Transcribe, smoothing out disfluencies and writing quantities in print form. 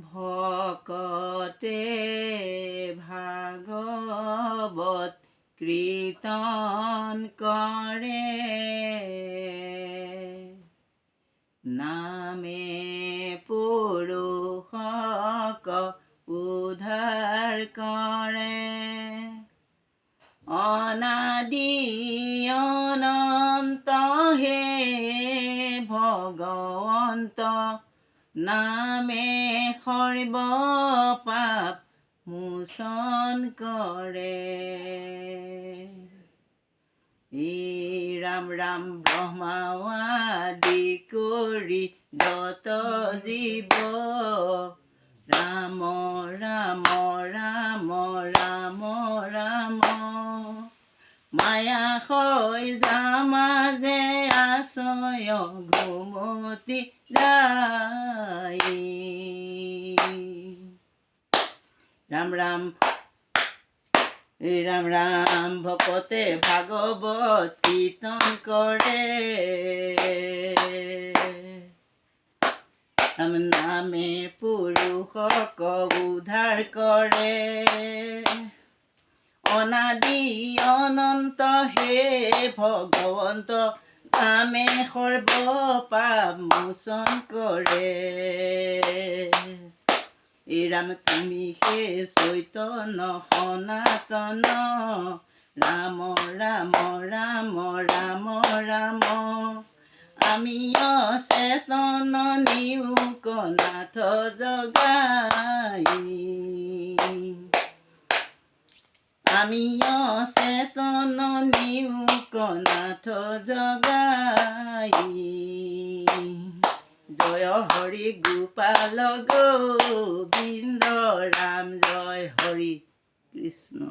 ভকতে ভাগৱত কীৰ্তন কৰে, নামে পুৰুষক উদ্ধাৰ কৰে। অনাদি অনন্ত হে ভগৱন্ত, নামে সৰ্ব পাপ মোচন কৰে। ৰাম ৰাম ব্ৰহ্মাদি কৰি যত জীৱ, ৰাম ৰাম ৰাম ৰাম ৰাম, মায়া হৈ যামাজে আশ্ৰয় ঘুমতি যায়। ৰাম ৰাম ৰাম ৰাম ভকতে ভাগৱত কীৰ্তন কৰে, নামে পুৰুষক উদ্ধাৰ কৰে। অনাদি অনন্ত হে ভগৱন্ত, নামে সৰ্ব পাপ মোচন কৰে। ৰাম তুমি হে চৈতন্য সনাতন, ৰাম ৰাম ৰাম ৰাম ৰাম, আমি অচেতন নিয়োগ নাথ জগাই। আমি অচেতন নিয়োগ নাথ জগাই। জয় হৰি গোপাল গোবিন্দ ৰাম, জয় হৰি কৃষ্ণ।